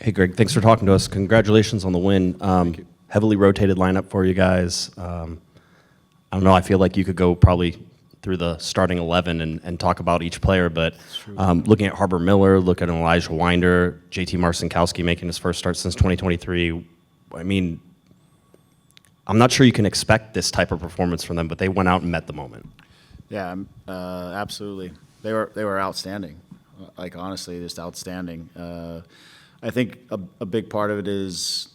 Hey, Greg, thanks for talking to us. Congratulations on the win. Thank you. Heavily rotated lineup for you guys. I don't know, I feel like you could go probably through the starting 11 and talk about each player, but looking at Harbor Miller, look at Elijah Winder, JT Marcinkowski making his first start since 2023. I mean, I'm not sure you can expect this type of performance from them, but they went out and met the moment. Yeah, absolutely. They were outstanding. Like, honestly, just outstanding. I think a big part of it is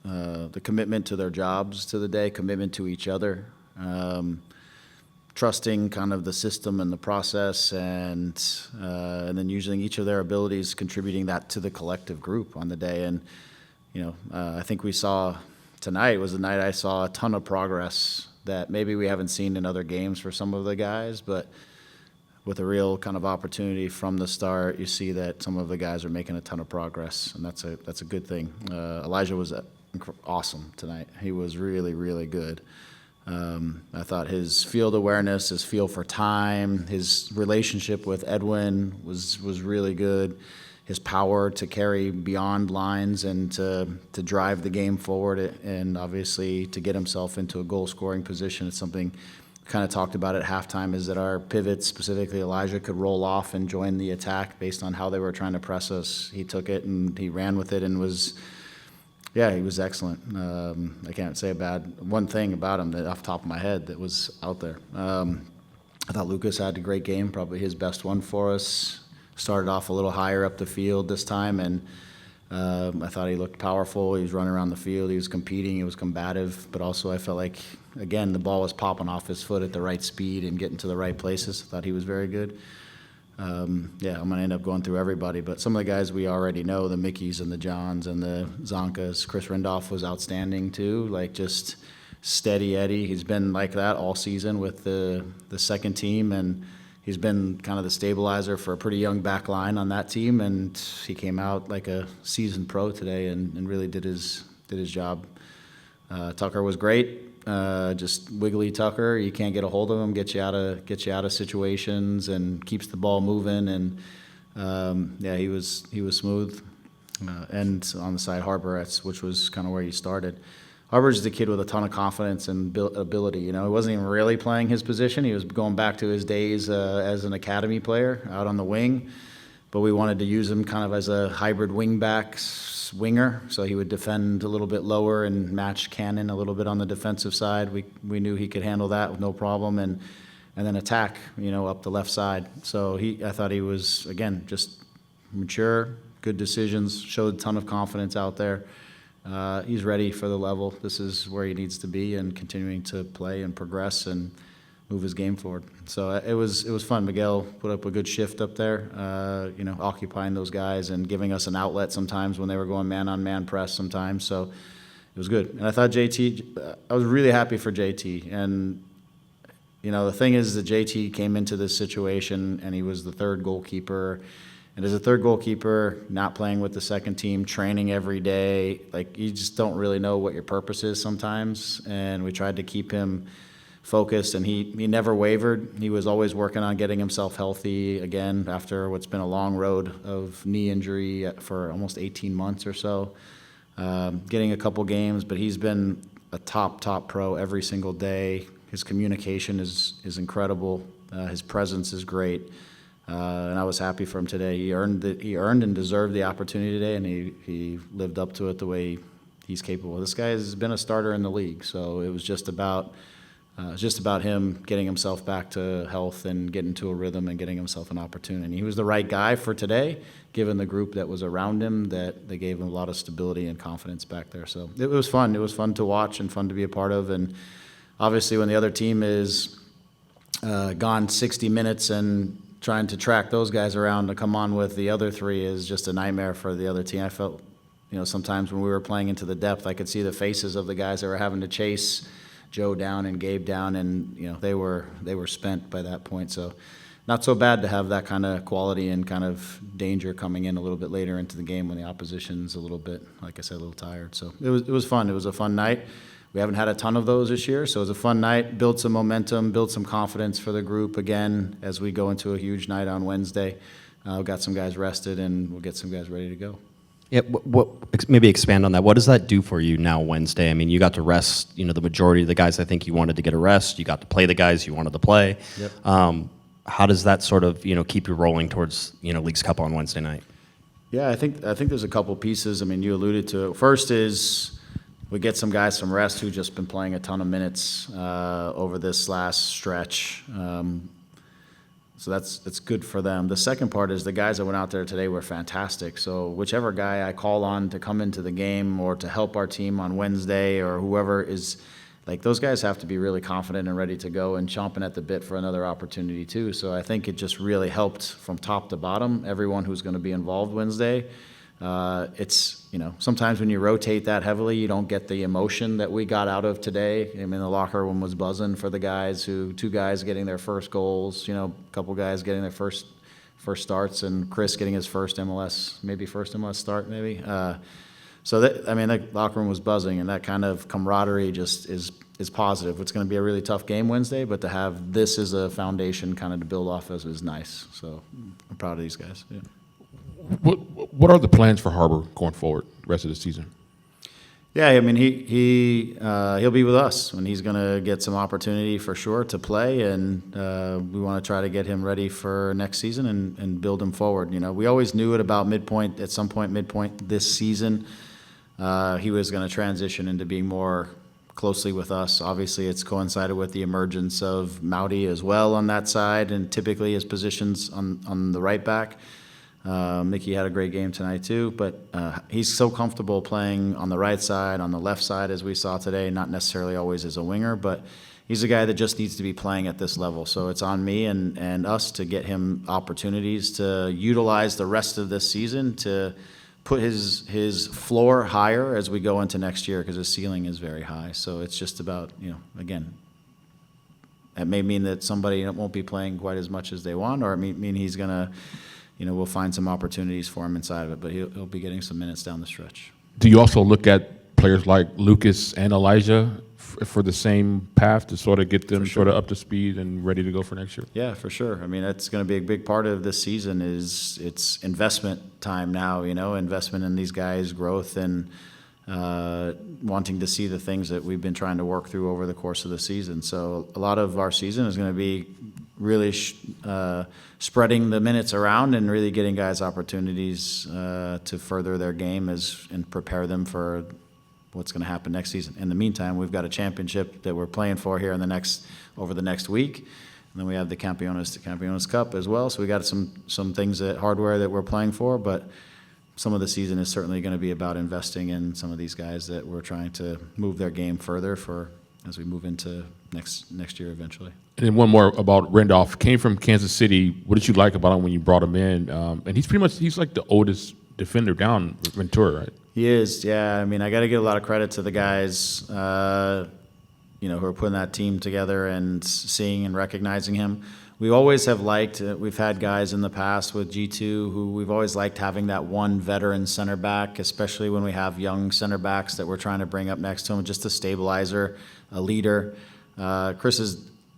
the commitment to their jobs to the day, commitment to each other, trusting kind of the system and the process, and then using each of their abilities, contributing that to the collective group on the day. And I think we saw tonight was the night I saw a ton of progress that maybe we haven't seen in other games for some of the guys, but with a real kind of opportunity from the start, you see that some of the guys are making a ton of progress, and that's a good thing. Elijah was awesome tonight. He was really, really good. I thought his field awareness, his feel for time, his relationship with Edwin was really good. His power to carry beyond lines and to drive the game forward, and obviously to get himself into a goal-scoring position. It's something we kind of talked about at halftime, is that our pivots, specifically Elijah, could roll off and join the attack based on how they were trying to press us. He took it and he ran with it and he was excellent. I can't say one thing about him that off the top of my head that was out there. I thought Lucas had a great game, probably his best one for us. Started off a little higher up the field this time, and I thought he looked powerful. He was running around the field. He was competing. He was combative. But also I felt like, again, the ball was popping off his foot at the right speed and getting to the right places. I thought he was very good. I'm going to end up going through everybody. But some of the guys we already know, the Mickeys and the Johns and the Zonkas. Chris Rindolph was outstanding too, like just steady Eddie. He's been like that all season with the second team, and he's been kind of the stabilizer for a pretty young back line on that team, and he came out like a seasoned pro today and really did his job. Tucker was great. Just wiggly Tucker. You can't get a hold of him, get you out of situations, and keeps the ball moving. And he was smooth. And on the side, Harbor, which was kind of where you started. Harbor's the kid with a ton of confidence and ability. He wasn't even really playing his position. He was going back to his days as an academy player out on the wing. But we wanted to use him kind of as a hybrid winger, so he would defend a little bit lower and match Cannon a little bit on the defensive side. We knew he could handle that with no problem, and then attack, up the left side. So I thought he was, again, just mature, good decisions, showed a ton of confidence out there. He's ready for the level. This is where he needs to be, and continuing to play and progress and move his game forward. So it was fun. Miguel put up a good shift up there, occupying those guys and giving us an outlet sometimes when they were going man-on-man press sometimes. So it was good. And I thought I was really happy for JT. And, the thing is that JT came into this situation and he was the third goalkeeper. And as a third goalkeeper, not playing with the second team, training every day, like, you just don't really know what your purpose is sometimes. And we tried to keep him focused, and he never wavered. He was always working on getting himself healthy again after what's been a long road of knee injury for almost 18 months or so. Getting a couple games, but he's been a top pro every single day. His communication is incredible. His presence is great. And I was happy for him today. He earned and deserved the opportunity today, and he lived up to it the way he's capable. This guy has been a starter in the league, so it was just about him getting himself back to health and getting to a rhythm and getting himself an opportunity. He was the right guy for today, given the group that was around him, that they gave him a lot of stability and confidence back there. So it was fun. It was fun to watch and fun to be a part of. And obviously when the other team is gone 60 minutes and trying to track those guys around to come on with the other three is just a nightmare for the other team. I felt, sometimes when we were playing into the depth, I could see the faces of the guys that were having to chase Joe down and Gabe down, and they were spent by that point. So not so bad to have that kind of quality and kind of danger coming in a little bit later into the game when the opposition's a little bit, like I said, a little tired. So it was fun. It was a fun night. We haven't had a ton of those this year, so it was a fun night. Build some momentum, build some confidence for the group again as we go into a huge night on Wednesday. We've got some guys rested, and we'll get some guys ready to go. Yeah, maybe expand on that. What does that do for you now Wednesday? I mean, you got to rest, the majority of the guys I think you wanted to get a rest. You got to play the guys you wanted to play. Yep. How does that sort of, keep you rolling towards, Leagues Cup on Wednesday night? Yeah, I think there's a couple pieces. I mean, you alluded to it. First is we get some guys some rest who just been playing a ton of minutes over this last stretch. So that's good for them. The second part is the guys that went out there today were fantastic. So whichever guy I call on to come into the game or to help our team on Wednesday or whoever is, like, those guys have to be really confident and ready to go and chomping at the bit for another opportunity too. So I think it just really helped from top to bottom, everyone who's going to be involved Wednesday. It's, sometimes when you rotate that heavily, you don't get the emotion that we got out of today. I mean, the locker room was buzzing for the guys two guys getting their first goals, a couple guys getting their first starts, and Chris getting his first MLS start, maybe. So the locker room was buzzing, and that kind of camaraderie just is positive. It's going to be a really tough game Wednesday, but to have this as a foundation kind of to build off of is nice. So I'm proud of these guys. Yeah. What are the plans for Harbor going forward, rest of the season? Yeah, I mean he'll be with us, and he's going to get some opportunity for sure to play, and we want to try to get him ready for next season and build him forward. We always knew it about midpoint this season. He was going to transition into being more closely with us. Obviously, it's coincided with the emergence of Mouty as well on that side, and typically his positions on the right back. Mickey had a great game tonight too, but he's so comfortable playing on the right side, on the left side, as we saw today, not necessarily always as a winger, but he's a guy that just needs to be playing at this level. So it's on me and us to get him opportunities to utilize the rest of this season to put his floor higher as we go into next year, because his ceiling is very high. So it's just about, again, it may mean that somebody won't be playing quite as much as they want, or it may mean he's going to, we'll find some opportunities for him inside of it, but he'll be getting some minutes down the stretch. Do you also look at players like Lucas and Elijah for the same path to sort of get them sort of up to speed and ready to go for next year? Yeah, for sure. I mean, that's going to be a big part of this season. It's investment time now, investment in these guys' growth and wanting to see the things that we've been trying to work through over the course of the season. So a lot of our season is going to be really spreading the minutes around and really getting guys opportunities to further their game and prepare them for what's going to happen next season. In the meantime, we've got a championship that we're playing for here over the next week, and then we have the Campeones Cup as well. So we got some things at hardware that we're playing for, but some of the season is certainly going to be about investing in some of these guys that we're trying to move their game further for as we move into next year eventually. And then one more about Randolph. Came from Kansas City. What did you like about him when you brought him in? And he's like the oldest defender down Ventura, right? He is, yeah. I mean, I got to give a lot of credit to the guys, who are putting that team together and seeing and recognizing him. We always have liked, we've had guys in the past with G2 who we've always liked having that one veteran center back, especially when we have young center backs that we're trying to bring up next to him, just a stabilizer, a leader. Chris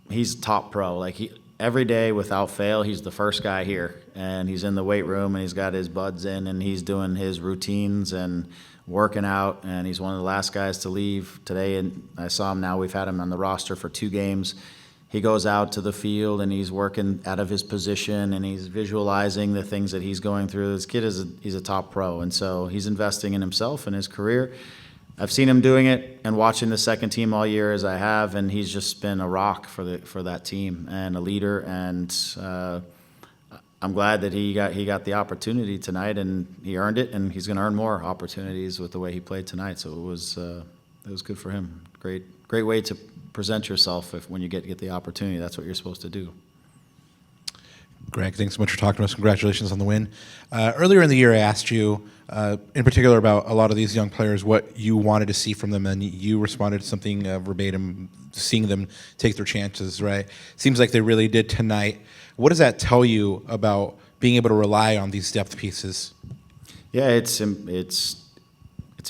he's top pro. Like every day without fail, he's the first guy here, and he's in the weight room and he's got his buds in and he's doing his routines and working out, and he's one of the last guys to leave today. And I saw him now. We've had him on the roster for 2 games. He goes out to the field and he's working out of his position and he's visualizing the things that he's going through. This kid he's a top pro, and so he's investing in himself and his career. I've seen him doing it and watching the second team all year as I have, and he's just been a rock for that team and a leader. And I'm glad that he got the opportunity tonight, and he earned it, and he's going to earn more opportunities with the way he played tonight. So it was good for him. Great way to present yourself when you get the opportunity. That's what you're supposed to do. Greg, thanks so much for talking to us. Congratulations on the win. Earlier in the year, I asked you, in particular, about a lot of these young players, what you wanted to see from them, and you responded to something verbatim, seeing them take their chances, right? Seems like they really did tonight. What does that tell you about being able to rely on these depth pieces? Yeah, it's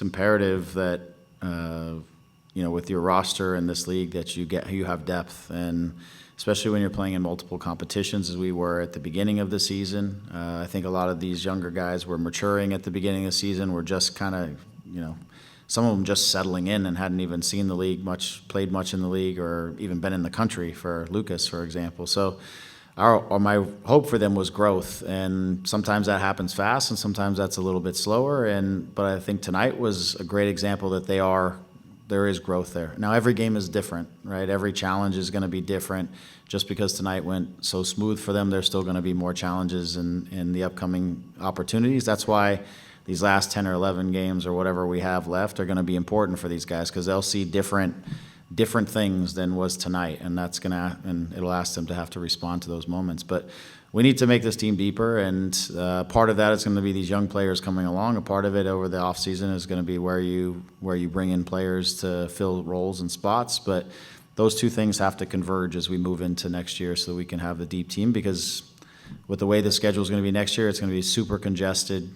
imperative that with your roster in this league that you have depth, and especially when you're playing in multiple competitions as we were at the beginning of the season. I think a lot of these younger guys were maturing at the beginning of the season. Were just kind of, some of them just settling in and hadn't even seen the league much, played much in the league, or even been in the country, for Lucas, for example. So my hope for them was growth, and sometimes that happens fast and sometimes that's a little bit slower. But I think tonight was a great example that there is growth there. Now every game is different, right? Every challenge is going to be different. Just because tonight went so smooth for them, there's still going to be more challenges in the upcoming opportunities. That's why these last 10 or 11 games or whatever we have left are going to be important for these guys, because they'll see different things than was tonight, and it'll ask them to have to respond to those moments. But we need to make this team deeper, and part of that is going to be these young players coming along. A part of it over the offseason is going to be where you bring in players to fill roles and spots. But those two things have to converge as we move into next year so that we can have the deep team, because with the way the schedule is going to be next year, it's going to be super congested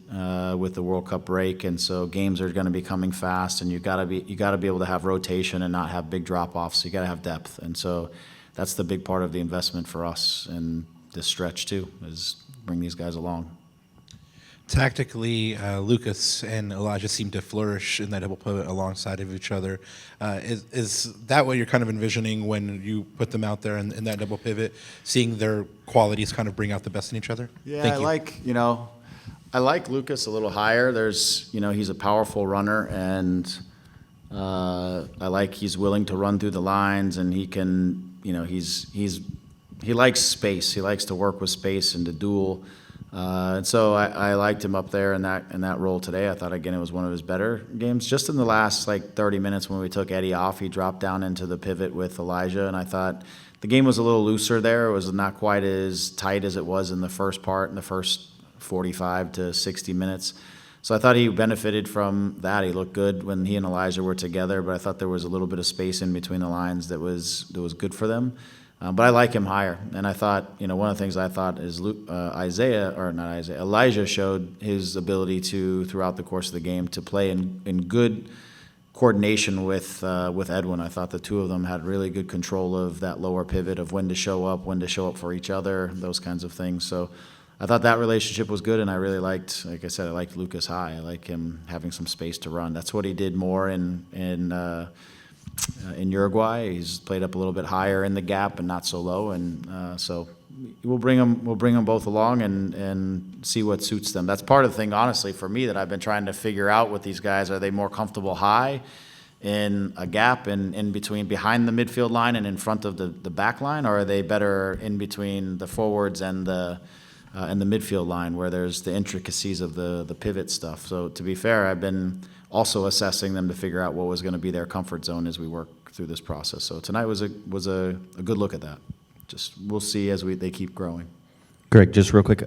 with the World Cup break, and so games are going to be coming fast, and you got to be able to have rotation and not have big drop-offs. You got to have depth, and so that's the big part of the investment for us in this stretch too, is bring these guys along. Tactically, Lucas and Elijah seem to flourish in that double pivot alongside of each other. Is that what you're kind of envisioning when you put them out there in that double pivot, seeing their qualities kind of bring out the best in each other? Yeah, Thank you. I like Lucas a little higher. He's a powerful runner, and I like he's willing to run through the lines, and he can, he likes space. He likes to work with space and to duel. And so I liked him up there in that role today. I thought, again, it was one of his better games. Just in the last 30 minutes when we took Eddie off, he dropped down into the pivot with Elijah, and I thought the game was a little looser there. It was not quite as tight as it was in the first part, in the first 45 to 60 minutes. So I thought he benefited from that. He looked good when he and Elijah were together, but I thought there was a little bit of space in between the lines that was good for them. But I like him higher, and I thought, one of the things I thought is Elijah showed his ability to, throughout the course of the game, to play in good coordination with Edwin. I thought the two of them had really good control of that lower pivot, of when to show up for each other, those kinds of things. So I thought that relationship was good, and I really liked, like I said, I liked Lucas high. I like him having some space to run. That's what he did more in Uruguay. He's played up a little bit higher in the gap and not so low, and so we'll bring them both along and see what suits them. That's part of the thing, honestly, for me, that I've been trying to figure out with these guys. Are they more comfortable high in a gap and in between, behind the midfield line and in front of the back line, or are they better in between the forwards and the midfield line, where there's the intricacies of the pivot stuff? So to be fair, I've been also assessing them to figure out what was going to be their comfort zone as we work through this process. So tonight was a good look at that. Just we'll see as they keep growing. Greg, just real quick,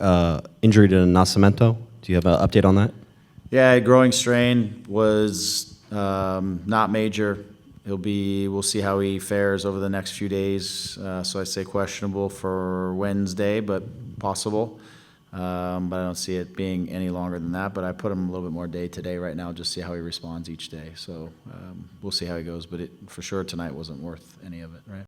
injury to Nascimento. Do you have an update on that? Yeah, growing strain was not major. We'll see how he fares over the next few days. So I say questionable for Wednesday, but possible. But I don't see it being any longer than that. But I put him a little bit more day to day right now, just see how he responds each day. So we'll see how he goes. But for sure tonight wasn't worth any of it, right?